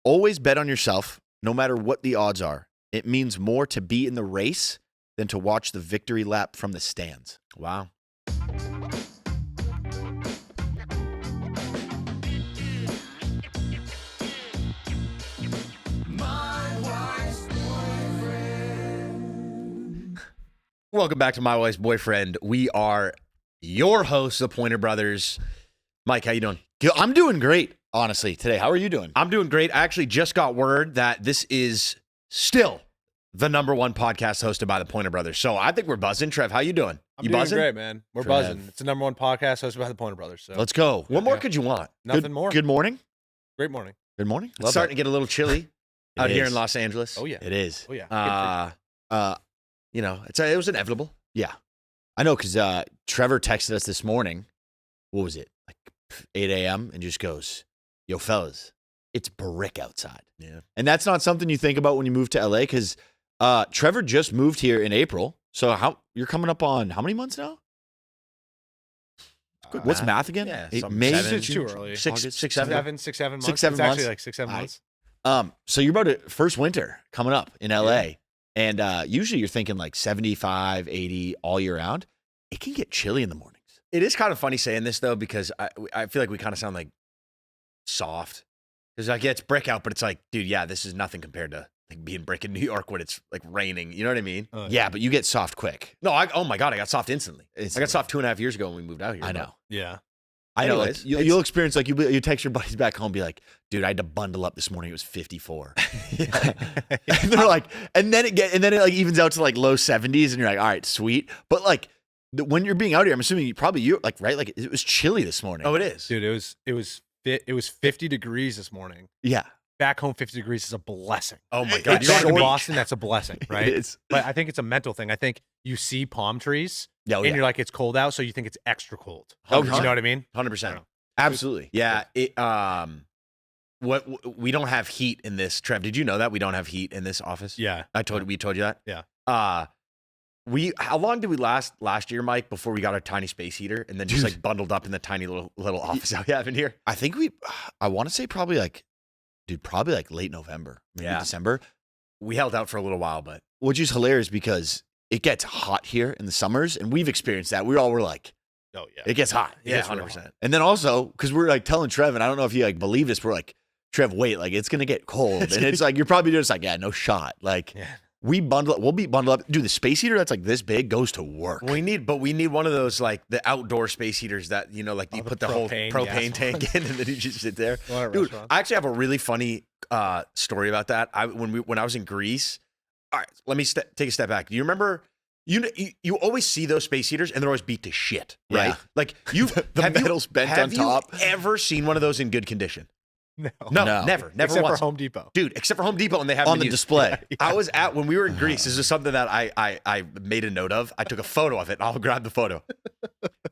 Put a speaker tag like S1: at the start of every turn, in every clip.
S1: Always bet on yourself, no matter what the odds are. It means more to be in the race than to watch the victory lap from the stands.
S2: Wow. Welcome back to My Wife's Boyfriend. We are your hosts, the Pointer Brothers. Mike, how you doing?
S1: I'm doing great, honestly, today. How are you doing?
S2: I'm doing great. I actually just got word that this is still the #1 podcast hosted by the Pointer Brothers. So I think we're buzzing. Trev, how you doing?
S3: I'm
S2: You
S3: doing
S2: buzzing?
S3: great, man. We're
S1: Trev.
S3: buzzing. It's the #1 podcast hosted by the Pointer Brothers. So
S1: Let's go.
S2: What more
S3: Yeah.
S2: could you want?
S3: nothing more.
S1: Good morning.
S3: Great morning.
S1: Good morning.
S2: It's starting to get a little chilly out
S1: It
S2: here
S1: is.
S2: in Los Angeles.
S3: Oh yeah.
S1: It is.
S3: Oh yeah.
S2: You know, it was inevitable.
S1: Yeah. I know, because Trevor texted us this morning. What was it? Like 8 a.m. and just goes, yo, fellas, it's brick outside.
S2: Yeah.
S1: And that's not something you think about when you move to LA, because Trevor just moved here in April. So you're coming up on how many months now?
S2: Good
S1: What's
S2: math.
S1: math again?
S2: Yeah,
S1: May,
S2: seven,
S3: it's too early.
S2: Six,
S1: August,
S2: 6, 7.
S3: 6-7 months.
S1: 6-7
S3: it's
S1: months.
S3: actually like 6-7
S1: Nice.
S3: months.
S1: So you're about to first winter coming up in LA. And usually you're thinking like 75, 80 all year round. It can get chilly in the mornings.
S2: It is kind of funny saying this, though, because I feel like we kind of sound like soft. Because, like, yeah, it's brick out, but it's like, dude, yeah, this is nothing compared to like being brick in New York when it's like raining. You know what I mean?
S1: Yeah, but you get soft quick.
S2: No, oh my God, I got soft instantly. I got soft 2.5 years ago when we moved out here.
S1: I know.
S3: Yeah.
S1: I know.
S2: Anyways,
S1: Like, you'll experience, like, you text your buddies back home and be like, dude, I had to bundle up this morning. It was 54. And they're like, and then it like evens out to like low 70s, and you're like, all right, sweet. But like when you're being out here, I'm assuming you're like, right? Like it was chilly this morning.
S2: Oh, it is.
S3: Dude, it was 50 degrees this morning.
S1: Yeah.
S3: Back home, 50 degrees is a blessing.
S2: Oh my God.
S1: It's
S3: Back in
S1: short.
S3: Boston, that's a blessing, right?
S1: It's,
S3: But I think it's a mental thing. I think you see palm trees
S1: oh,
S3: and
S1: yeah.
S3: you're like, it's cold out, so you think it's extra cold.
S1: Oh,
S3: You know what I mean?
S2: 100%.
S1: Absolutely.
S2: Yeah. We don't have heat in this. Trev, did you know that we don't have heat in this office?
S3: Yeah.
S2: We told you that?
S3: Yeah.
S2: How long did we last year, Mike, before we got our tiny space heater and then just like bundled up in the tiny little office that we have in here?
S1: I think I want to say probably like late November, maybe
S2: Yeah.
S1: December,
S2: We held out for a little while, but
S1: which is hilarious because it gets hot here in the summers, and we've experienced that. We all were like,
S3: Oh, yeah.
S1: it gets hot.
S2: yeah,
S3: gets real
S2: 100%.
S1: And then also, because we're like telling Trev, and I don't know if you like believe this, but we're like, Trev, wait, like it's gonna get cold. And it's like you're probably just like, yeah, no shot. Like
S3: Yeah.
S1: we'll be bundled up. Dude, the space heater that's like this big goes to work.
S2: We need one of those like the outdoor space heaters that, you know, like you
S3: the
S2: put the whole
S3: propane
S2: propane
S3: gas
S2: tank in and then you just sit there.
S3: Well, at
S2: Dude,
S3: restaurants.
S2: I actually have a really funny story about that. When I was in Greece. All right, let me take a step back. Do you remember? You always see those space heaters and they're always beat to shit, right?
S1: Yeah.
S2: Like
S1: The metal's bent on top.
S2: Have you ever seen one of those in good condition?
S3: No.
S2: No, never
S3: Except
S2: once.
S3: for Home Depot.
S2: Dude, except for Home Depot, and they have
S1: On
S2: them
S1: the
S2: used.
S1: display.
S2: I was when we were in Greece. This is something that I made a note of. I took a photo of it. I'll grab the photo.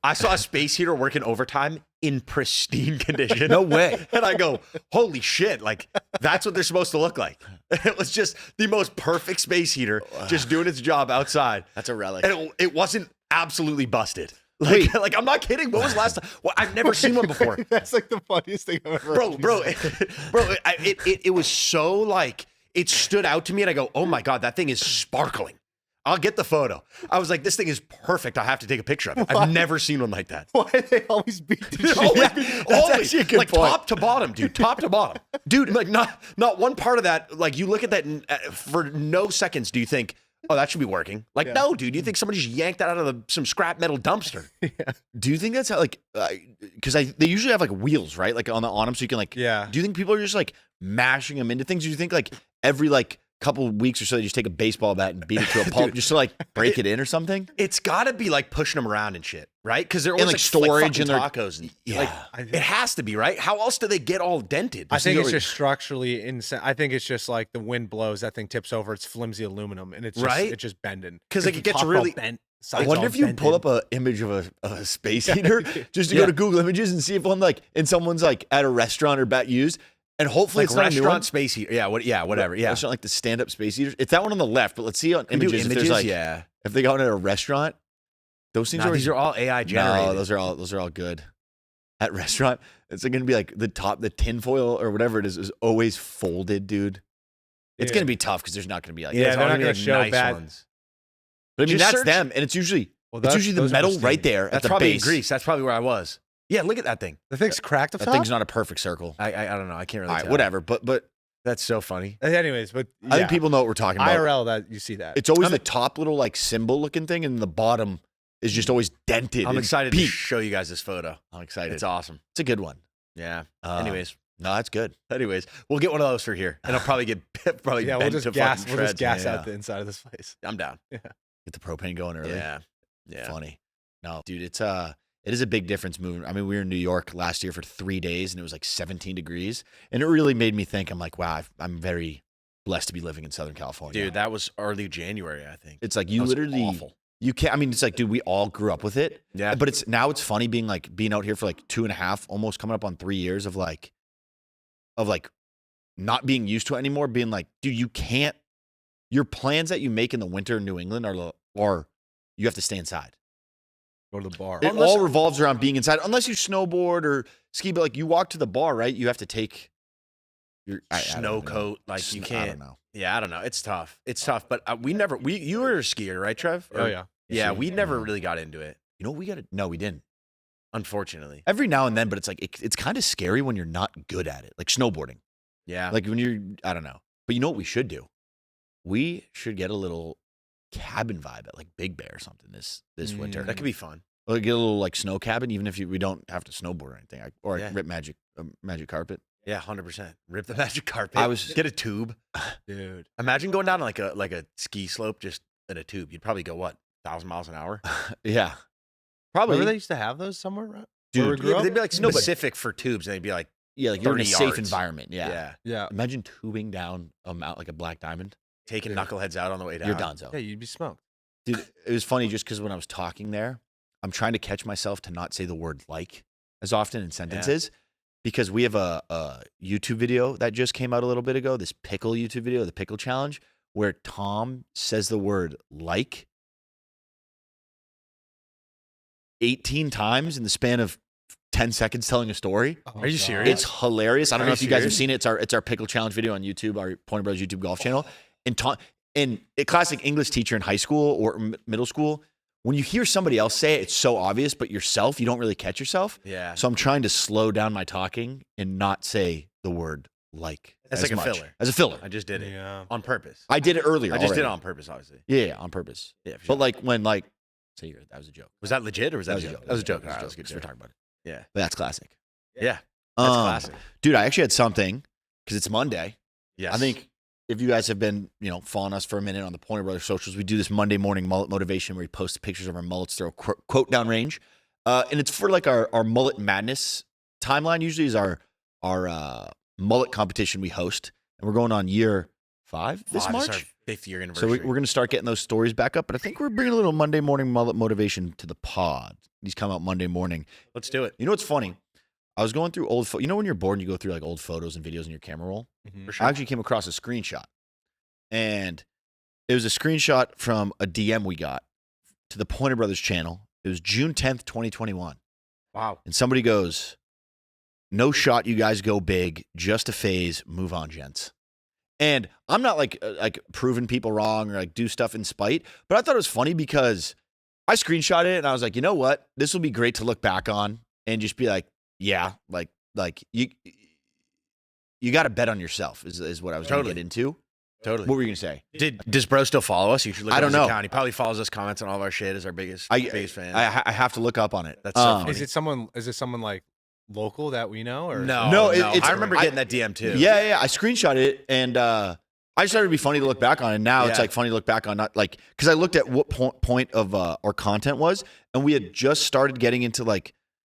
S2: I saw a space heater working overtime in pristine condition.
S1: No way.
S2: And I go, holy shit! Like that's what they're supposed to look like. It was just the most perfect space heater, just doing its job outside.
S1: That's a relic.
S2: And it wasn't absolutely busted. Like, like I'm not kidding. When was the last time? Well, I've never seen one before.
S3: That's like the funniest thing I've ever heard.
S2: bro, it was so like it stood out to me, and I go, oh my God, that thing is sparkling. I'll get the photo. I was like, this thing is perfect. I have to take a picture of it. I've never seen one like that.
S3: Why they always beat the shit?
S2: Always,
S1: actually a good
S2: like
S1: point.
S2: top to bottom, dude. Top to bottom, dude. Like not one part of that. Like you look at that and, for no seconds, do you think, oh, that should be working? Like no, dude. You think somebody just yanked that out of some scrap metal dumpster?
S1: Do you think that's how, like, because they usually have like wheels, right? Like on them, so you can like.
S3: Yeah.
S1: Do you think people are just like mashing them into things? Do you think like every like couple of weeks or so they just take a baseball bat and beat it to a pulp just to like break it in or something?
S2: It's got to be like pushing them around and shit, right? Because they're
S1: And,
S2: always
S1: like, storage
S2: fucking
S1: and their-
S2: tacos. And,
S1: Yeah.
S2: like, it has to be, right? How else do they get all dented?
S3: I think it's just structurally insane. I think it's just like the wind blows, that thing tips over. It's flimsy aluminum, and it's just,
S2: Right?
S3: it's just bending.
S2: 'Cause, like, it
S3: the
S2: gets
S3: top
S2: really-
S3: all bent.
S1: I
S3: sides
S1: wonder
S3: all
S1: if you pull
S3: bended.
S1: up a image of a space heater just to
S2: Yeah.
S1: go to Google Images and see if one like in someone's like at a restaurant or bat used, and hopefully
S2: like
S1: it's not a new one.
S2: restaurant space heater. Yeah, whatever. Yeah.
S1: Restaurant, like the stand-up space heaters. It's that one on the left, but let's see on
S2: We do
S1: images if there's like
S2: yeah.
S1: if they got it at a restaurant. Those things
S2: Nah, these are all AI generated.
S1: No, those are all good. At restaurant, It's going to be like the tinfoil or whatever it is always folded, dude. It's going to be tough because there's not going to be like,
S3: Yeah,
S2: it's
S3: they're
S2: all
S3: not
S2: gonna be,
S3: gonna show
S2: nice
S3: bad-
S2: ones.
S1: but I mean,
S2: Just
S1: that's
S2: search-
S1: them. And it's usually
S3: Well,
S1: the
S3: those are
S1: metal right
S3: pristine.
S1: there at
S2: That's
S1: the
S2: probably
S1: base.
S2: in Greece. That's probably where I was. Yeah, look at that thing.
S3: The thing's cracked up
S1: That
S3: top?
S1: thing's not a perfect circle.
S2: I don't know. I can't really
S1: All right,
S2: tell.
S1: whatever. But
S2: That's so funny.
S3: Anyways, but
S1: I think people know what we're talking about.
S3: IRL that you see that.
S1: It's always the top little like symbol looking thing, and the bottom is just always dented.
S2: I'm
S1: and
S2: excited to
S1: peaked.
S2: show you guys this photo.
S1: I'm excited.
S2: It's awesome.
S1: It's a good one.
S2: Yeah.
S1: Um,
S2: Anyways,
S1: No, that's good.
S2: we'll get one of those for here, and I'll probably get probably
S3: yeah,
S2: bent
S3: we'll
S2: to
S3: just
S2: fucking shreds.
S3: gas
S1: Yeah.
S3: out the inside of this place.
S2: I'm down.
S1: Get the propane going early.
S2: Yeah. Yeah.
S1: Funny. No, dude, it is a big difference moving. I mean, we were in New York last year for 3 days, and it was like 17 degrees, and it really made me think. I'm like, wow, I'm very blessed to be living in Southern California.
S2: Dude, that was early January, I think.
S1: it's like
S2: That
S1: you
S2: was
S1: literally
S2: awful.
S1: you can't. I mean, it's like, dude, we all grew up with it.
S2: Yeah.
S1: But it's funny being out here for like 2.5, almost coming up on 3 years of not being used to it anymore. Being like, dude, you can't. Your plans that you make in the winter in New England are you have to stay inside.
S3: Go to the bar.
S1: It all revolves around being inside, unless you snowboard or ski. But like you walk to the bar, right? You have to take your I don't
S2: Snow
S1: know.
S2: coat, like you
S1: I
S2: can't.
S1: don't know.
S2: Yeah, I don't know. It's tough. But you were a skier, right, Trev?
S3: Oh yeah.
S2: Yeah, we never
S1: Yeah.
S2: really got into it,
S1: You know what we got to? No, we didn't.
S2: unfortunately.
S1: Every now and then, but it's like it's kind of scary when you're not good at it, like snowboarding.
S2: Yeah.
S1: Like when I don't know. But you know what we should do? We should get a little cabin vibe at like Big Bear or something this winter.
S2: that could be fun.
S1: Or get a little like snow cabin, even if we don't have to snowboard or anything. Or
S2: Yeah.
S1: rip magic carpet.
S2: Yeah, 100%. Rip the magic carpet.
S1: I was-
S2: get a tube.
S3: Dude.
S2: Imagine going down like a ski slope just in a tube. You'd probably go what, 1,000 miles an hour?
S1: Yeah. Probably.
S3: Remember they used to have those somewhere, right?
S1: Dude,
S3: Where we
S2: Yeah,
S3: grew
S2: but
S3: up?
S2: they'd be like
S1: No, but-
S2: specific for tubes, and they'd be like,
S1: Yeah, like you're in a
S2: 30
S1: safe
S2: yards.
S1: environment. Yeah.
S2: yeah,
S3: Yeah.
S1: Imagine tubing down a mount like a black diamond.
S2: taking
S3: Yeah.
S2: knuckleheads out on the way down.
S1: You're done, so.
S3: Yeah, you'd be smoked.
S1: Dude, it was funny just because when I was talking there, I'm trying to catch myself to not say the word like as often in sentences because we have a YouTube video that just came out a little bit ago, this pickle YouTube video, the pickle challenge, where Tom says the word like 18 times in the span of 10 seconds telling a story.
S2: Are you serious?
S1: It's hilarious. I don't
S2: Are
S1: know
S2: you
S1: if you guys have
S2: serious?
S1: seen it. It's our pickle challenge video on YouTube, our Pointer Brothers YouTube golf channel. And Tom, and a classic English teacher in high school or middle school, when you hear somebody else say it, it's so obvious, but yourself, you don't really catch yourself.
S2: Yeah.
S1: So I'm trying to slow down my talking and not say the word like.
S2: That's
S1: as
S2: like a
S1: much.
S2: filler.
S1: As a filler.
S2: I just did it
S3: Yeah.
S2: on purpose.
S1: I did it earlier.
S2: I just did it
S1: already.
S2: on purpose, obviously.
S1: Yeah, on purpose.
S2: Yeah, for
S1: But
S2: sure.
S1: like when say that was a joke.
S2: Was that legit or was that,
S1: That was
S2: a
S1: a
S2: joke?
S1: joke.
S2: That was a joke.
S1: That
S2: All right,
S1: was a
S2: that was
S1: joke.
S2: good.
S1: We're talking about it.
S2: Yeah.
S1: But that's classic.
S2: Yeah. That's
S1: Um,
S2: classic.
S1: Dude, I actually had something because it's Monday.
S2: Yes.
S1: I think if you guys have been, following us for a minute on the Pointer Brothers socials, we do this Monday morning mullet motivation where we post pictures of our mullets, throw a quote down range. And it's for like our mullet madness timeline usually is our mullet competition we host. And we're going on year 5 this
S2: Wow,
S1: March.
S2: is our 5th year
S1: So
S2: anniversary.
S1: we're going to start getting those stories back up. But I think we're bringing a little Monday morning mullet motivation to the pod. These come out Monday morning.
S2: Let's do it.
S1: You know what's funny? I was going through old when you're bored and you go through like old photos and videos in your camera roll.
S2: For sure.
S1: I actually came across a screenshot. And it was a screenshot from a DM we got to the Pointer Brothers channel. It was June 10th, 2021.
S2: Wow.
S1: And somebody goes, "No shot, you guys go big. Just a phase. Move on, gents." And I'm not like proving people wrong or like do stuff in spite, but I thought it was funny because I screenshot it and I was like, you know what? This will be great to look back on and just be like, yeah, like you got to bet on yourself is what I was trying to
S2: Totally.
S1: get into.
S2: Totally.
S1: What were you gonna say?
S2: Does bro still follow us? You should look
S1: I
S2: at
S1: don't
S2: his
S1: know.
S2: account. He probably follows us, comments on all of our shit, is our biggest fan.
S1: I have to look up on it.
S2: That's so funny.
S3: Is it someone like local that we know or
S2: No,
S1: it's-
S2: I remember getting that DM too.
S1: Yeah. I screenshot it and I just thought it'd be funny to look back on. And now it's
S2: Yeah.
S1: like funny to look back on, not like because I looked at what point of our content was, and we had just started getting into like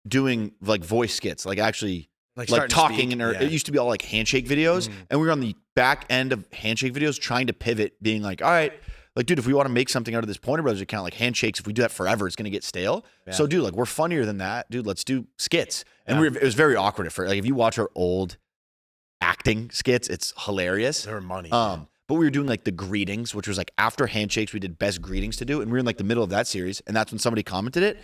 S1: doing like voice skits, like actually like
S2: starting to
S1: talking,
S2: speak.
S1: and
S2: Yeah.
S1: it used to be all like handshake videos, and we were on the back end of handshake videos trying to pivot, being like, all right, like dude, if we want to make something out of this Pointer Brothers account, like handshakes, if we do that forever, it's gonna get stale.
S2: Yeah.
S1: So dude, like we're funnier than that, dude. Let's do skits, and it was very awkward at first. Like if you watch our old acting skits, it's hilarious.
S2: They were money.
S1: But we were doing like the greetings, which was like after handshakes, we did best greetings to do. And we were in like the middle of that series. And that's when somebody commented it.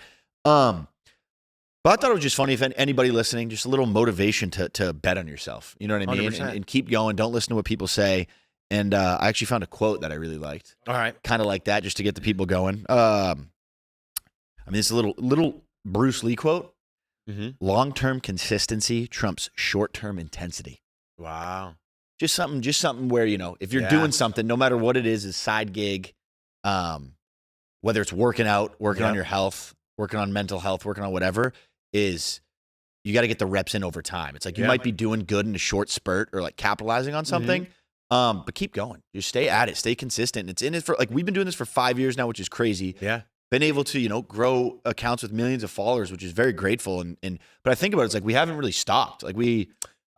S1: But I thought it was just funny if anybody listening, just a little motivation to bet on yourself. You know what I mean?
S2: 100%.
S1: And keep going. Don't listen to what people say. And I actually found a quote that I really liked.
S2: All right.
S1: Kind of like that, just to get the people going. I mean, it's a little Bruce Lee quote.
S2: Mm-hmm.
S1: Long-term consistency trumps short-term intensity.
S2: Wow.
S1: Just something where, you know, if you're doing something, no matter what it is, a side gig, whether it's working out, working on your health, working on mental health, working on whatever, is you got to get the reps in over time. It's like you might be doing good in a short spurt or like capitalizing on something, but keep going. Just stay at it. Stay consistent. It's in it for, like, we've been doing this for 5 years now, which is crazy.
S2: Yeah.
S1: Been able to, you know, grow accounts with millions of followers, which is very grateful. But I think about it, it's like we haven't really stopped. Like I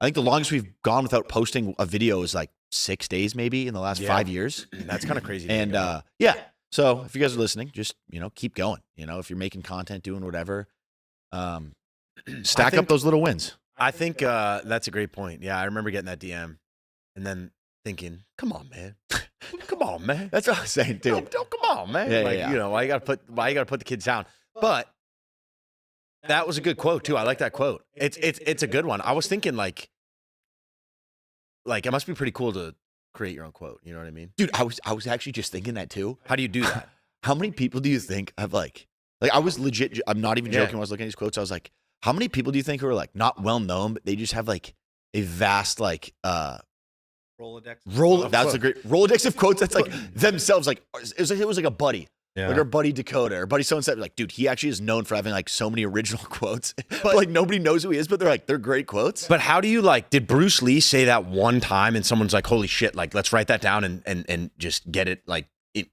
S1: think the longest we've gone without posting a video is like 6 days maybe in the last 5 years.
S2: That's kind of crazy.
S1: And yeah. So if you guys are listening, just, you know, keep going. You know, if you're making content, doing whatever, stack up those little wins.
S2: I think that's a great point. Yeah, I remember getting that DM and then thinking, come on, man. Come on, man.
S1: That's what I was saying too.
S2: Come on, man.
S1: Yeah,
S2: like,
S1: yeah.
S2: you know, why you gotta put the kids down? But that was a good quote too. I like that quote. It's a good one. I was thinking like it must be pretty cool to create your own quote. You know what I mean?
S1: Dude, I was actually just thinking that too.
S2: How do you do that?
S1: How many people do you think have like I was legit, I'm not even joking when I was looking at these quotes. I was like, how many people do you think who are like not well known, but they just have like a vast like
S3: Rolodex.
S1: That's a great Rolodex of quotes. That's like themselves. Like it was like a buddy, like our buddy Dakota or buddy so and so. Like, dude, he actually is known for having like so many original quotes. But like nobody knows who he is, but they're great quotes.
S2: But how do you did Bruce Lee say that one time and someone's like, holy shit, like let's write that down and just get it, like it,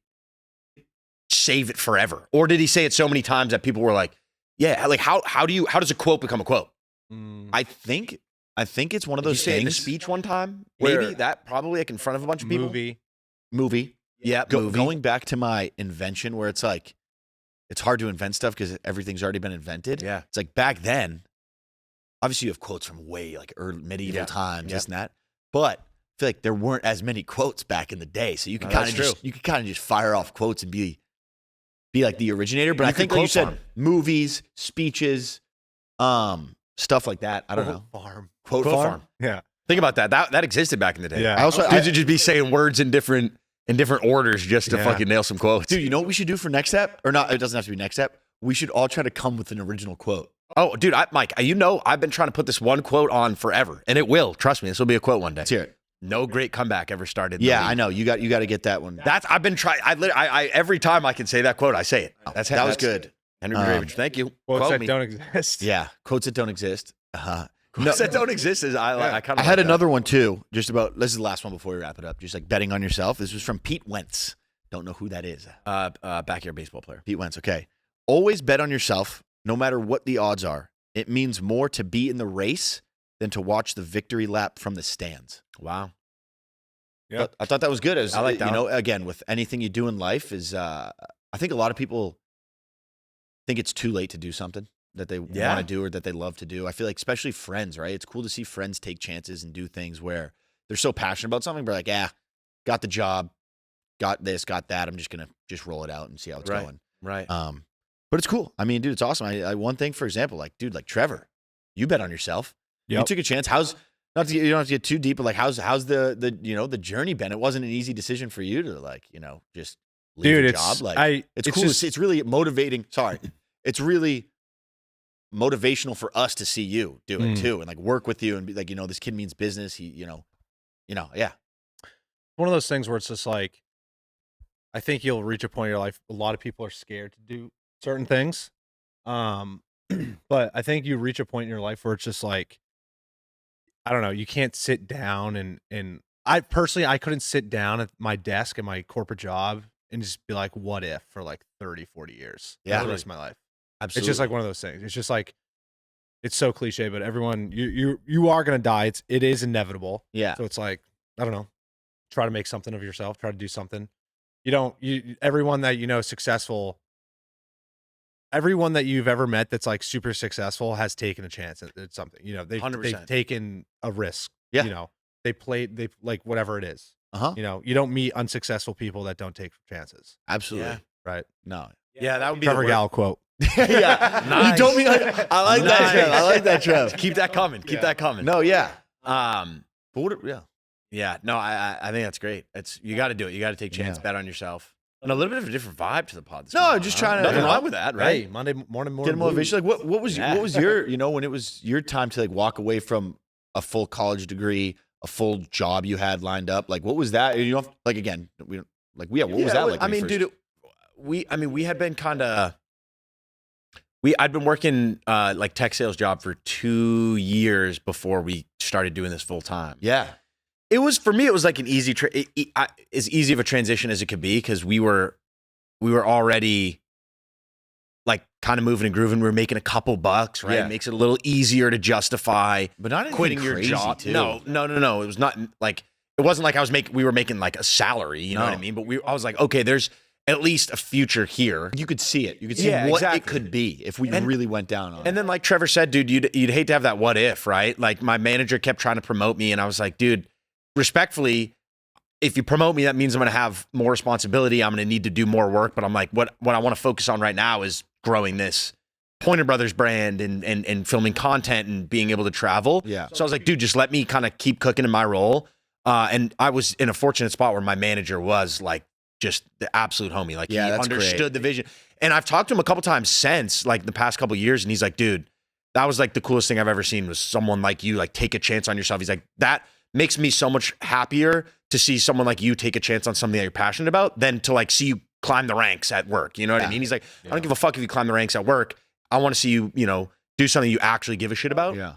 S2: save it forever? Or did he say it so many times that people were like, yeah, like how does a quote become a quote?
S1: I think it's one of those
S2: things. You say it in a
S1: things.
S2: speech one time, maybe that probably like in front of a bunch of people.
S1: Movie.
S2: Yeah, movie.
S1: Going back to my invention where it's like, it's hard to invent stuff because everything's already been invented.
S2: Yeah.
S1: It's like back then, obviously you have quotes from way like early medieval times, this and that. But I feel like there weren't as many quotes back in the day. So you could kind of just fire off quotes and be like the originator. But I think like you said, movies, speeches, stuff like that. I don't know. Quote farm.
S3: Yeah.
S2: Think about that. That existed back in the day.
S3: Yeah.
S1: I also
S2: Dudes would just be saying words in different orders just to fucking nail some quotes.
S1: Dude, you know what we should do for next step? Or not, it doesn't have to be next step. We should all try to come with an original quote.
S2: Oh, dude, Mike, you know I've been trying to put this one quote on forever, and it will. Trust me, this will be a quote one day.
S1: Let's hear it.
S2: No great comeback ever started. In the
S1: Yeah,
S2: league.
S1: I know. You got to get that one.
S2: I've been trying. I every time I can say that quote, I say it.
S1: That was good.
S2: Henry Gravage, thank you.
S3: Quotes
S2: Quote
S3: that
S2: me.
S3: don't exist.
S1: Yeah, quotes that don't exist.
S2: Quotes that don't exist is I kind of.
S1: I had another one too. Just about, this is the last one before we wrap it up. Just like betting on yourself. This was from Pete Wentz. Don't know who that is.
S2: Backyard baseball player.
S1: Pete Wentz. Okay. Always bet on yourself, no matter what the odds are. It means more to be in the race than to watch the victory lap from the stands.
S2: Wow.
S3: Yeah.
S1: I thought that was good.
S2: I like that.
S1: You know, again, with anything you do in life is, I think a lot of people think it's too late to do something that they want to do or that they love to do. I feel like, especially friends, right? It's cool to see friends take chances and do things where they're so passionate about something, but like, got the job, got this, got that. I'm just going to just roll it out and see how it's going.
S2: Right.
S1: But it's cool. I mean, dude, it's awesome. I one thing, for example, like, dude, like Trevor, you bet on yourself.
S3: Yep.
S1: You took a chance. You don't have to get too deep, but like, how's the you know, the journey been? It wasn't an easy decision for you to, like, you know, just leave a job. Like, it's cool. It's really motivating. Sorry. It's really motivational for us to see you do it too, and like work with you and be like, you know, this kid means business. He, you know, yeah.
S3: One of those things where it's just like, I think you'll reach a point in your life. A lot of people are scared to do certain things. But I think you reach a point in your life where it's just like, I don't know, you can't sit down and I personally, I couldn't sit down at my desk at my corporate job and just be like, what if, for like 30, 40 years.
S1: Yeah.
S3: For the rest of my life.
S1: Absolutely.
S3: It's just like one of those things. It's just like, it's so cliche, but everyone, you are going to die. It is inevitable.
S1: Yeah.
S3: So it's like, I don't know, try to make something of yourself, try to do something. Everyone that you know successful, everyone that you've ever met that's like super successful has taken a chance at something. You know, they've
S2: 100%.
S3: taken a risk.
S1: Yeah.
S3: You know, they like whatever it is.
S1: Uh-huh.
S3: You know, you don't meet unsuccessful people that don't take chances.
S1: Absolutely.
S2: Yeah.
S3: Right.
S1: No.
S2: Yeah, that would be
S3: Trevor
S2: the
S3: Gal quote.
S1: Yeah.
S2: Nice.
S1: You told me. I like that, Trev. I like that, Trev.
S2: Keep that coming. Keep that coming.
S1: No, yeah.
S2: Um,
S1: But what? Yeah.
S2: yeah, no, I think that's great. You got to do it. You got to take a chance, bet on yourself. And a little bit of a different vibe to the pod. This
S1: No,
S2: morning,
S1: just
S2: huh?
S1: trying to-
S2: Nothing
S1: yeah.
S2: wrong with that, right?
S3: Hey, Monday morning.
S1: Get motivation. Like what was
S2: Yeah.
S1: what was your when it was your time to like walk away from a full college degree, a full job you had lined up? Like what was that? You know, like again, we don't like what was that like?
S2: I mean, dude, we had been kind of I'd been working like tech sales job for 2 years before we started doing this full time.
S1: Yeah.
S2: It was for me. It was like an easy, as easy of a transition as it could be because we were already like kind of moving and grooving. We were making a couple bucks, right?
S1: Yeah.
S2: It makes it a little easier to justify
S1: But not anything
S2: quitting your
S1: crazy,
S2: job.
S1: too.
S2: No. It was not like it wasn't like we were making like a salary. You know
S1: No.
S2: what I mean? But I was like, okay, there's at least a future here.
S1: You could see it. You could see
S2: Yeah,
S1: what it
S2: exactly.
S1: could be if we really went down on it.
S2: And then like Trevor said, dude, you'd hate to have that what if, right? Like my manager kept trying to promote me and I was like, dude, respectfully, if you promote me, that means I'm going to have more responsibility. I'm going to need to do more work. But I'm like, what I want to focus on right now is growing this Pointer Brothers brand and filming content and being able to travel.
S1: Yeah.
S2: So I was like, dude, just let me kind of keep cooking in my role. And I was in a fortunate spot where my manager was like just the absolute homie. Like
S1: Yeah,
S2: he
S1: that's
S2: understood
S1: great.
S2: the vision. And I've talked to him a couple times since like the past couple years. And he's like, dude, that was like the coolest thing I've ever seen was someone like you, like take a chance on yourself. He's like, that makes me so much happier to see someone like you take a chance on something that you're passionate about than to like see you climb the ranks at work. You know what I mean? He's like, I don't give a fuck if you climb the ranks at work. I want to see you, do something you actually give a shit about.
S1: Yeah.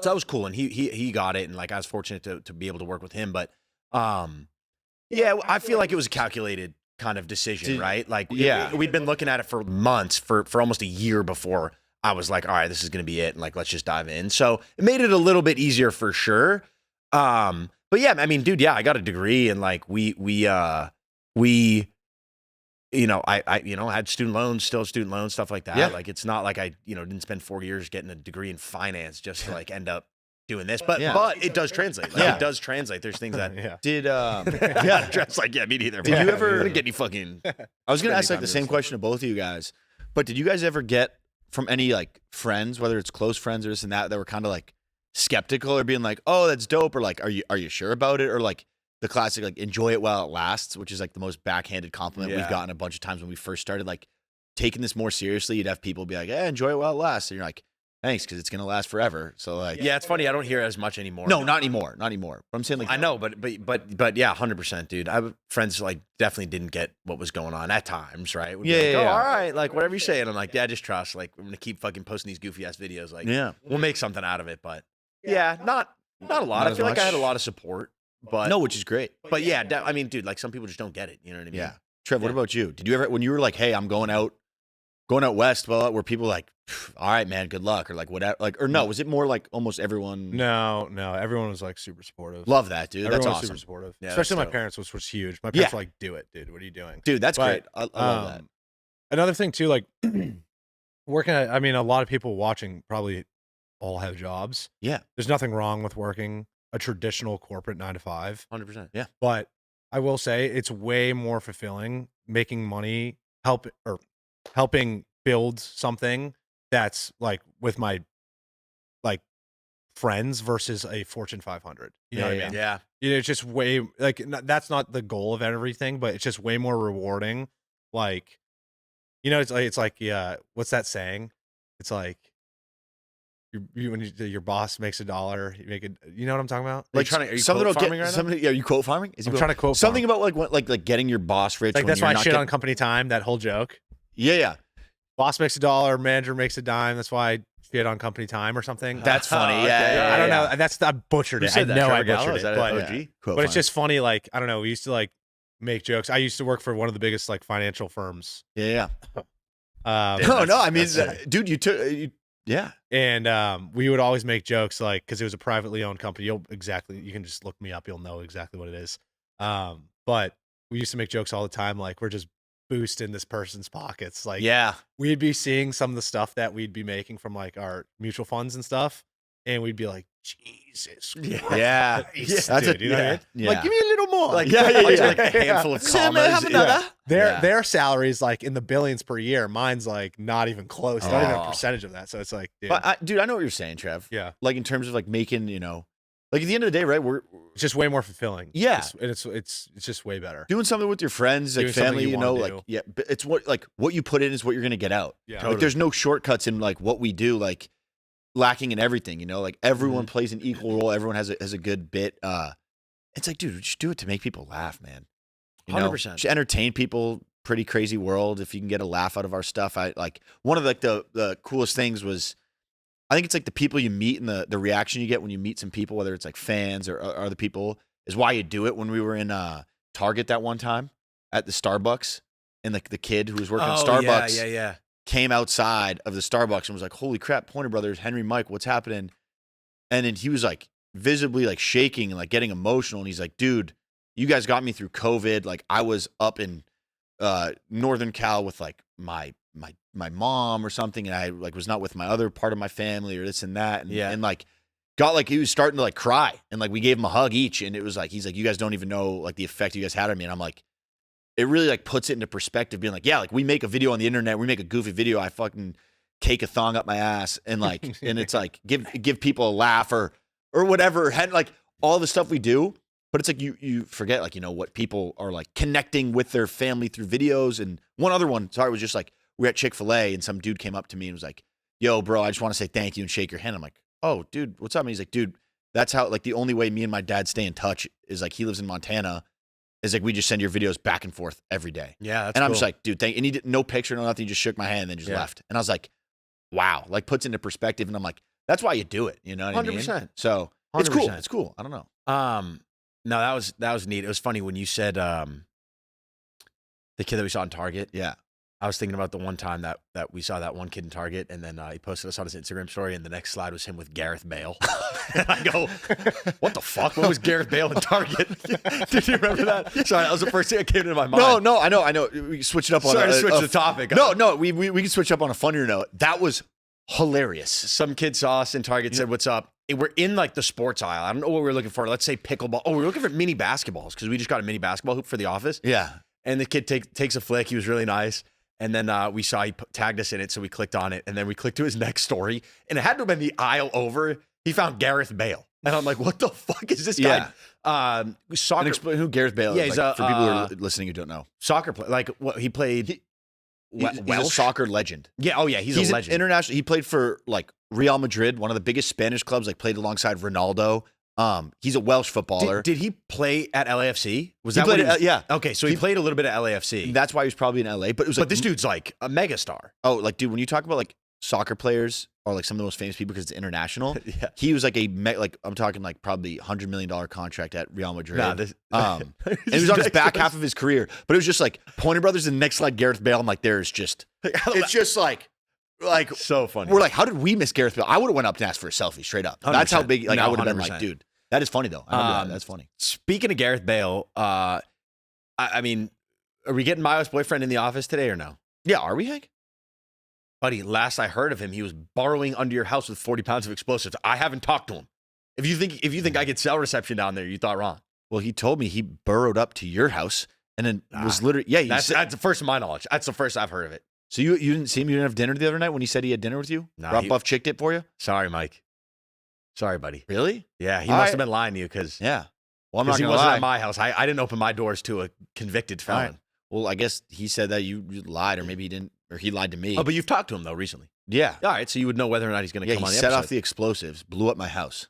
S2: So that was cool. And he got it. And like, I was fortunate to be able to work with him, but, yeah, I feel like it was a calculated kind of decision, right? Like,
S1: yeah.
S2: we'd been looking at it for months, for almost a year before I was like, all right, this is going to be it. And like, let's just dive in. So it made it a little bit easier for sure. But yeah, I mean, dude, yeah, I got a degree and like I had student loans, still student loans, stuff like that.
S1: Yeah.
S2: Like, it's not like I, didn't spend 4 years getting a degree in finance just to like end up doing this, but it does translate. Like,
S1: Yeah.
S2: it does translate. There's things that,
S1: Did
S2: yeah, just like, yeah, me neither.
S1: Did you ever-
S2: I didn't get any fucking,
S1: I was gonna ask like the
S2: $75
S1: same question to both of you guys, but did you guys ever get from any like friends, whether it's close friends or this and that were kind of like skeptical or being like, oh, that's dope, or like, are you sure about it, or like the classic like enjoy it while it lasts, which is like the most backhanded compliment we've
S2: Yeah.
S1: gotten a bunch of times when we first started like taking this more seriously. You'd have people be like, yeah, enjoy it while it lasts, and you're like, thanks, because it's gonna last forever. So like,
S2: yeah, it's funny. I don't hear it as much anymore.
S1: no, not anymore. But I'm saying like,
S2: I know, but yeah, 100%, dude. I have friends like definitely didn't get what was going on at times, right? Would be like,
S1: Yeah.
S2: oh, all right, like whatever you say, and I'm like, yeah, just trust. Like, I'm gonna keep fucking posting these goofy ass videos. Like,
S1: yeah,
S2: we'll make something out of it, but yeah, not a lot.
S1: Not
S2: I
S1: as
S2: feel like I had a
S1: much.
S2: lot of support, but
S1: no, which is great.
S2: but yeah, I mean, dude, like some people just don't get it. You know what I mean?
S1: Yeah. Trev, what
S2: Yeah.
S1: about you? Did you ever, when you were like, hey, I'm going out west, well, were people like, all right, man, good luck, or like whatever, like, or no, was it more like almost everyone?
S3: No, everyone was like super supportive.
S1: Love that, dude.
S3: Everyone
S1: That's
S3: was
S1: awesome,
S3: super supportive.
S2: Yeah,
S3: Especially
S2: that's
S3: my
S2: dope.
S3: parents, which was huge. My
S1: Yeah.
S3: parents were like, do it, dude. What are you doing?
S1: dude. That's great.
S3: But,
S1: I love that.
S3: Another thing too, like working at, I mean, a lot of people watching probably all have jobs.
S1: Yeah.
S3: There's nothing wrong with working a traditional corporate 9 to 5,
S2: 100%.
S3: but I will say it's way more fulfilling making money, helping build something that's like with my like friends versus a Fortune 500. You know what I mean?
S2: Yeah.
S3: It's just way like that's not the goal of everything, but it's just way more rewarding. Like, it's like yeah, what's that saying? It's like when your boss makes $1, you make it. You know what I'm talking about?
S1: Like
S2: are you
S1: something
S2: quote
S1: about
S2: farming right now?
S1: something. Are you quote farming? Is he
S3: I'm
S1: quote-
S3: trying to quote
S1: something
S3: farm.
S1: about like getting your boss rich.
S3: Like
S1: when
S3: that's
S1: you're
S3: why I
S1: not
S3: shit on
S1: getting-
S3: company time. That whole joke.
S1: Yeah.
S3: Boss makes $1, manager makes a dime. That's why I shit on company time or something.
S1: That's funny.
S2: Okay.
S1: Yeah.
S3: I don't know. That's I butchered
S2: Who
S3: it.
S2: said
S3: I
S2: that?
S3: know I
S2: Trevor Gallo?
S3: butchered
S2: Is
S3: it,
S2: that
S3: but
S2: an OG?
S1: Quote
S3: but it's
S1: farming.
S3: just funny. Like I don't know. We used to like make jokes. I used to work for one of the biggest like financial firms.
S1: Yeah.
S3: Um,
S1: No. I mean,
S2: that's
S1: dude, yeah.
S3: and we would always make jokes like because it was a privately owned company. You can just look me up. You'll know exactly what it is. But we used to make jokes all the time. Like we're just boosting this person's pockets. Like
S1: Yeah.
S3: we'd be seeing some of the stuff that we'd be making from like our mutual funds and stuff. and we'd be like, Jesus.
S1: Yeah.
S3: Christ,
S1: That's
S3: dude, you know what I mean?
S1: yeah.
S3: Like, give me a little more.
S2: Like,
S1: Yeah, yeah, yeah.
S2: like a handful of
S1: Sam,
S2: commas.
S1: have another.
S3: Their salaries like in the billions per year. Mine's like not even close. Not even a
S2: Oh.
S3: percentage of that. So it's like, dude,
S1: But dude, I know what you're saying, Trev.
S3: yeah,
S1: Like in terms of like making, like at the end of the day, right? We're
S3: it's just way more fulfilling.
S1: Yeah.
S3: It's just way better.
S1: doing something with your friends, like
S3: Doing something
S1: family,
S3: you wanna
S1: like
S3: do.
S1: yeah. But it's what you put in is what you're gonna get out.
S3: Yeah.
S1: Like there's no shortcuts in like what we do, like lacking in everything. Like everyone plays an equal role. Everyone has a good bit. It's like, dude, just do it to make people laugh, man.
S2: 100%.
S1: Just entertain people. Pretty crazy world. If you can get a laugh out of our stuff, I like one of like the coolest things was, I think it's like the people you meet and the reaction you get when you meet some people, whether it's like fans or other people, is why you do it. When we were in Target that one time at the Starbucks, and the kid who was working at Starbucks
S2: Yeah.
S1: came outside of the Starbucks and was like, "Holy crap, Pointer Brothers, Henry, Mike, what's happening?" And then he was like visibly like shaking and like getting emotional, and he's like, "Dude, you guys got me through COVID. Like I was up in Northern Cal with like my mom or something, and I like was not with my other part of my family or this and that, and like got like he was starting to like cry, and like we gave him a hug each, and it was like he's like, you guys don't even know like the effect you guys had on me, and I'm like, it really like puts it into perspective, being like, yeah, like we make a video on the internet, we make a goofy video, I fucking cake a thong up my ass, and like and it's like give people a laugh or whatever, and like all the stuff we do. But it's like you forget like what people are like connecting with their family through videos. And one other one, sorry, was just like we're at Chick-fil-A and some dude came up to me and was like, "Yo, bro, I just want to say thank you and shake your hand." I'm like, "Oh, dude, what's up?" And he's like, "Dude, that's how like the only way me and my dad stay in touch is like he lives in Montana, is like we just send your videos back and forth every day."
S2: Yeah, that's
S1: and I'm
S2: cool.
S1: just like, "Dude, thank." And he did no picture, no nothing. He just shook my hand and then just left. And I was like, "Wow!" Like puts into perspective. And I'm like, "That's why you do it." You know what I mean?
S2: 100%.
S1: So it's cool.
S2: 100%.
S1: It's cool. I don't know.
S2: No, that was neat. It was funny when you said the kid that we saw in Target.
S1: Yeah.
S2: I was thinking about the one time that we saw that one kid in Target, and then he posted us on his Instagram story, and the next slide was him with Gareth Bale. And I go, "What the fuck? What was Gareth Bale in Target?" Did you remember that? Sorry, that was the first thing that came into my mind.
S1: No, I know. We can switch it up on.
S2: Sorry to switch the topic.
S1: No, we can switch up on a funnier note. That was hilarious.
S2: Some kid saw us in Target, said, "What's up?" We're in like the sports aisle. I don't know what we were looking for. Let's say pickleball. Oh, we're looking for mini basketballs because we just got a mini basketball hoop for the office.
S1: Yeah.
S2: And the kid takes a flick. He was really nice. And then we saw he tagged us in it, so we clicked on it. And then we clicked to his next story, and it had to have been the aisle over. He found Gareth Bale, and I'm like, "What the fuck is this guy?" Soccer.
S1: And explain who Gareth Bale
S2: Yeah,
S1: is.
S2: he's
S1: Like,
S2: a,
S1: for people who are listening who don't know.
S2: Soccer player. Like what he played.
S1: He's a
S2: Welsh?
S1: soccer legend.
S2: Yeah. Oh yeah. He's a legend.
S1: International. He played for like Real Madrid, one of the biggest Spanish clubs. Like played alongside Ronaldo. He's a Welsh footballer.
S2: Did he play at LAFC? Was
S1: He
S2: that
S1: played
S2: what he was?
S1: yeah.
S2: Okay, so he played a little bit at LAFC.
S1: That's why he was probably in LA. But it was like
S2: But this dude's like a megastar.
S1: oh, like dude, when you talk about like soccer players or like some of the most famous people because it's international,
S2: Yeah.
S1: he was like like I'm talking like probably $100 million contract at Real Madrid.
S2: Nah, this-
S1: and he was on his back half of his career, but it was just like Pointer Brothers and the next slide Gareth Bale. I'm like, there's just it's just like
S2: so funny.
S1: we're like, how did we miss Gareth Bale? I would have went up and asked for a selfie straight up. That's how
S2: 100%.
S1: big. Like
S2: No,
S1: I would have been
S2: 100%.
S1: like, dude, that is funny though. I remember that. That's funny.
S2: Speaking of Gareth Bale, I mean, are we getting Mayo's boyfriend in the office today or no?
S1: Yeah, are we, Hank?
S2: Buddy, last I heard of him, he was borrowing under your house with 40 pounds of explosives. I haven't talked to him. If you think I get cell reception down there, you thought wrong.
S1: Well, he told me he burrowed up to your house and then was literally
S2: That's the first of my knowledge. That's the first I've heard of it.
S1: So you didn't see him? You didn't have dinner the other night when he said he had dinner with you?
S2: No,
S1: Rob Buff chicked it for you?
S2: Sorry, Mike. Sorry, buddy.
S1: Really?
S2: Yeah, he
S1: All
S2: must
S1: right.
S2: have been lying to you because
S1: Yeah. Well, I'm not
S2: he
S1: gonna
S2: wasn't
S1: lie.
S2: at my house. I didn't open my doors to a convicted
S1: All
S2: felon.
S1: right. Well, I guess he said that you lied, or maybe he didn't, or he lied to me.
S2: Oh, but you've talked to him though recently.
S1: yeah.
S2: All right, so you would know whether or not he's going to
S1: Yeah,
S2: come
S1: he
S2: on the
S1: set
S2: episode.
S1: off the explosives, blew up my house.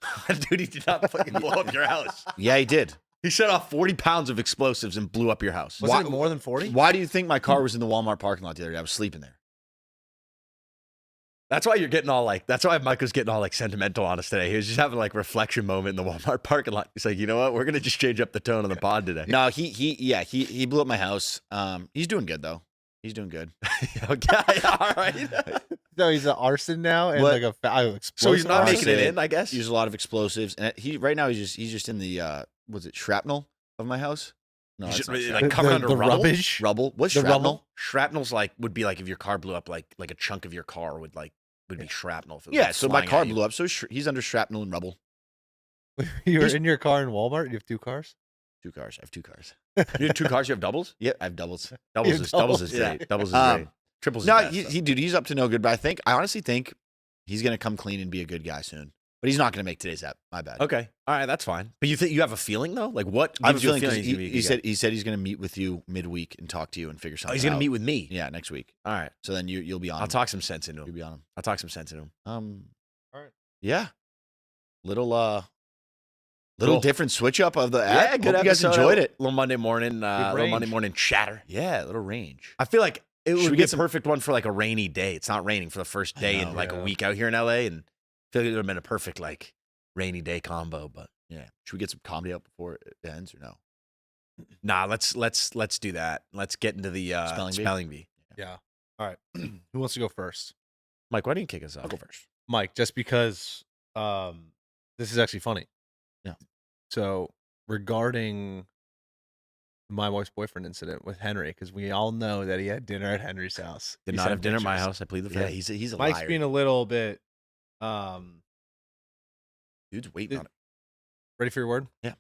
S2: Dude, he did not fucking blow up your house.
S1: Yeah, he did.
S2: He set off 40 pounds of explosives and blew up your house.
S3: Was it more than 40?
S1: Why do you think my car was in the Walmart parking lot the other day? I was sleeping there.
S2: That's why you're getting all like, that's why Mike was getting all like sentimental on us today. He was just having like reflection moment in the Walmart parking lot. He's like, you know what? We're going to just change up the tone of the pod today.
S1: No, he blew up my house. He's doing good though. He's doing good.
S2: Okay, all right.
S3: So he's an arson now and
S1: What?
S3: like a
S2: So he's not
S1: Arson.
S2: making it in, I guess.
S1: He used a lot of explosives, and right now he's just in the was it shrapnel of my house? No,
S2: He's
S1: it's
S2: just,
S1: not
S2: like
S1: shrapnel.
S2: covered under rubble.
S3: rubbish.
S1: Rubble. What's
S3: The
S1: shrapnel?
S3: rubble?
S2: Shrapnel's like would be like if your car blew up, like a chunk of your car would would be shrapnel. If it was
S1: Yeah,
S2: like
S1: so my
S2: flying
S1: car
S2: at you.
S1: blew up. So he's under shrapnel and rubble.
S3: You were
S1: He's-
S3: in your car in Walmart. You have 2 cars.
S1: 2 cars. I have 2 cars.
S2: You have 2 cars. You have doubles.
S1: Yeah, I have doubles.
S2: Doubles
S3: have
S2: is doubles is
S1: doubles.
S2: great. Doubles is
S1: Um,
S2: great. Triples.
S1: No,
S2: is best, though.
S1: dude, he's up to no good. But I honestly think he's gonna come clean and be a good guy soon. But he's not gonna make today's app. My bad.
S2: Okay. All right. That's fine. But you think you have a feeling though? Like what
S1: I have a
S2: gives you a
S1: feeling
S2: feeling
S1: because
S2: he's gonna be a
S1: he
S2: good guy?
S1: said he's gonna meet with you midweek and talk to you and figure
S2: Oh,
S1: something.
S2: he's gonna
S1: out.
S2: meet with me.
S1: Yeah, next week.
S2: All right.
S1: So then you'll be on.
S2: I'll
S1: him.
S2: talk some sense into
S1: You'll
S2: him.
S1: be on him.
S2: I'll talk some sense into him.
S1: All
S3: right.
S1: Yeah. Little
S2: Cool.
S1: different switch up of the
S2: Yeah,
S1: app.
S2: good
S1: Hope you guys
S2: episode.
S1: enjoyed it.
S2: Little Monday morning. Little Monday
S3: range.
S2: morning chatter.
S1: Yeah, a little range.
S2: I feel like it
S1: Should
S2: would
S1: we
S2: be
S1: get
S2: a
S1: some-
S2: perfect one for like a rainy day. It's not raining for the first day in
S1: know,
S2: like a
S3: yeah.
S2: week out here in LA, and I feel like it would have been a perfect like rainy day combo. But
S1: Yeah. Should we get some comedy up before it ends or no?
S2: nah, let's do that. Let's get into the
S1: Spelling bee?
S2: spelling bee.
S3: Yeah. All right. Who wants to go first?
S2: Mike, why don't you kick us off?
S1: I'll go first.
S3: Mike, just because this is actually funny.
S1: Yeah.
S3: So regarding my wife's boyfriend incident with Henry, because we all know that he had dinner at Henry's house.
S2: Did
S3: He
S2: not
S3: sent
S2: have dinner at my
S3: pictures.
S2: house. I plead the
S1: Yeah,
S2: fifth.
S1: he's a
S3: Mike's
S1: liar.
S3: being a little bit
S1: Dude's waiting on it.
S3: ready for your word?
S1: Yeah.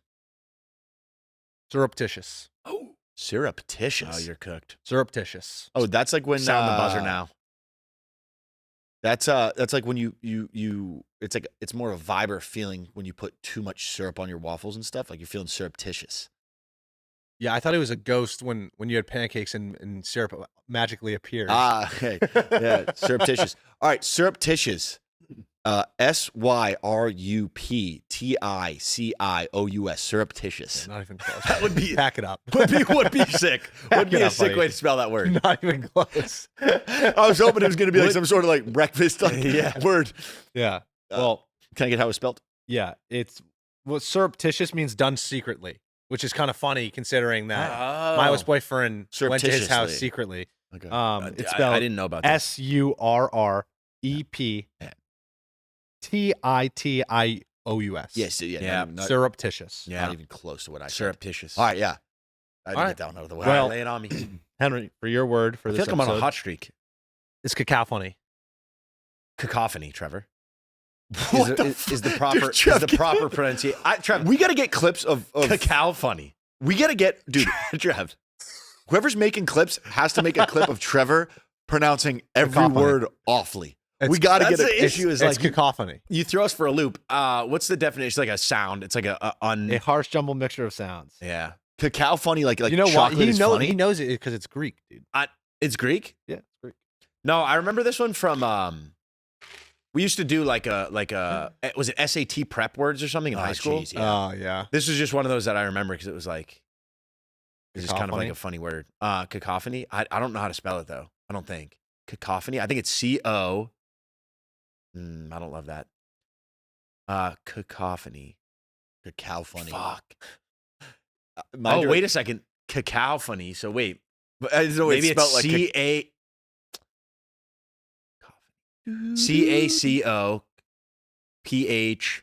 S3: Surreptitious.
S2: Oh,
S1: Surreptitious.
S2: oh, you're cooked.
S3: Surreptitious.
S1: Oh, that's like when
S2: Sound the buzzer now.
S1: That's like when you it's more of a vibe or a feeling when you put too much syrup on your waffles and stuff. Like you're feeling surreptitious.
S3: Yeah, I thought it was a ghost when you had pancakes and syrup magically appeared.
S1: Okay. Yeah, surreptitious. All right, surreptitious. SYRUPTICIOUS. Surreptitious.
S3: Not even close.
S2: That would be
S3: Pack it up.
S2: would be sick. Would be
S3: it
S2: a
S3: up,
S2: sick
S3: buddy.
S2: way to spell that word.
S3: Not even close.
S1: I was hoping it was going to be like some sort of like breakfast
S2: Yeah.
S1: word.
S3: Yeah.
S1: Uh,
S3: Well,
S1: Can I get how it's spelled?
S3: yeah. Surreptitious means done secretly, which is kind of funny considering that my wife's boyfriend went to his house
S1: Surreptitiously.
S3: secretly.
S1: Okay.
S3: It's
S2: I
S3: spelled
S2: didn't know about that.
S3: SURREPTITIOUS.
S1: Yes. Yeah.
S2: Yeah.
S1: Not,
S3: Surreptitious.
S2: Yeah.
S1: not even close to what I said.
S2: Surreptitious.
S1: All right. Yeah. I had to
S3: All
S1: get that one out of the way.
S3: Well-
S2: lay it on me.
S3: Henry, for your word for
S2: I
S3: this
S2: feel like I'm on a
S3: episode,
S2: hot streak.
S3: it's cacophony.
S2: Cacophony, Trevor.
S1: What
S2: Is the
S1: fuck?
S2: proper
S1: Dude, Trev,
S2: is the proper pronunciation? Trevor,
S1: we got to get clips of
S2: cacophony.
S1: we got to get, dude, Trev, whoever's making clips has to make a clip of Trevor pronouncing every
S3: Cacophony.
S1: word awfully.
S3: It's-
S1: We got to get
S2: That's
S1: it.
S2: the issue. Is
S3: It's
S2: like
S3: cacophony.
S2: you throw us for a loop. What's the definition? It's like a sound. It's like a
S3: A harsh jumbled mixture of sounds.
S2: yeah.
S1: Cacao funny, like
S3: you know what?
S1: chocolate
S3: He
S1: is
S3: knows
S1: funny.
S3: he knows it because it's Greek, dude.
S2: It's Greek.
S3: Yeah, it's Greek.
S2: No, I remember this one from. We used to do like a was it SAT prep words or something in high school?
S1: Geez, yeah.
S3: Oh yeah.
S2: This was just one of those that I remember because it was like it's just kind of like
S3: Cacophony?
S2: a funny word. Cacophony. I don't know how to spell it though. I don't think cacophony. I think it's CO. I don't love that. Cacophony.
S1: Cacao funny.
S2: Fuck.
S1: My
S2: Oh,
S1: dir-
S2: wait a second. Cacophony. So wait,
S1: But I just know
S2: maybe
S1: it's
S2: it's
S1: spelled like
S2: CACOPHANY.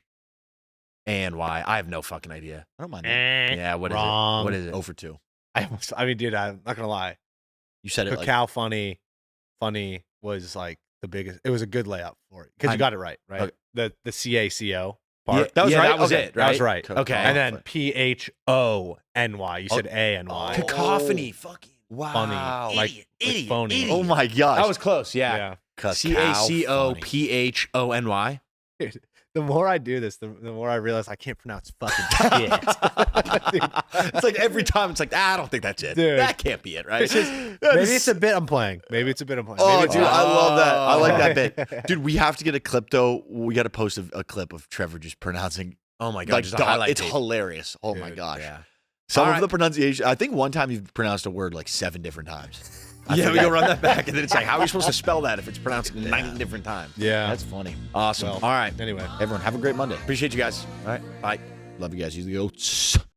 S2: I have no fucking idea.
S1: I don't mind that.
S2: Yeah, what is
S3: Wrong.
S2: it? What is it?
S1: 0 for 2.
S3: I mean, dude, I'm not gonna lie.
S1: You said it like
S3: Cacao funny was like the biggest. It was a good layup for it because
S1: I-
S3: you got it right, right?
S1: Okay.
S3: The CACO
S2: Yeah,
S3: part.
S1: That was
S2: yeah,
S1: right?
S2: That was
S1: Okay,
S2: it.
S3: That was
S2: right?
S3: right.
S1: Cacao
S2: Okay.
S3: And then
S1: funny.
S3: PHONY. You said ANY.
S1: Oh.
S2: Cacophony. Fucking
S1: Wow.
S3: Funny. Like
S2: Idiot.
S3: phony.
S2: Idiot.
S1: Oh my gosh.
S2: That was close. Yeah.
S3: Yeah.
S1: Cacao funny.
S2: CACOPHONY.
S3: The more I do this, the more I realize I can't pronounce fucking shit. Dude,
S2: It's like every time it's like, I don't think that's it.
S3: Dude.
S2: That can't be it, right?
S3: It's just- maybe it's a bit I'm playing.
S1: Oh,
S3: Maybe
S1: dude,
S3: it's
S1: I love that. I like that
S3: bit.
S1: bit. Dude, we have to get a clip though. We got to post a clip of Trevor just pronouncing.
S2: Oh my god,
S1: Like
S2: just a
S1: dog-
S2: highlight
S1: it's
S2: tape.
S1: hilarious. Oh my
S3: Dude,
S1: gosh.
S2: Yeah.
S1: Some
S2: All
S1: of
S2: right.
S1: the pronunciation. I think one time you've pronounced a word like 7 different times. I
S2: Yeah, we
S1: forget.
S2: go run that back, and then it's like, how are we supposed to spell that if it's pronounced 9 different times?
S3: Yeah.
S1: That's funny.
S2: Awesome.
S3: Well,
S2: All right.
S3: Anyway.
S1: Everyone, have a great Monday.
S2: Appreciate you guys.
S1: All right.
S2: Bye.
S1: Love you guys. You the goats.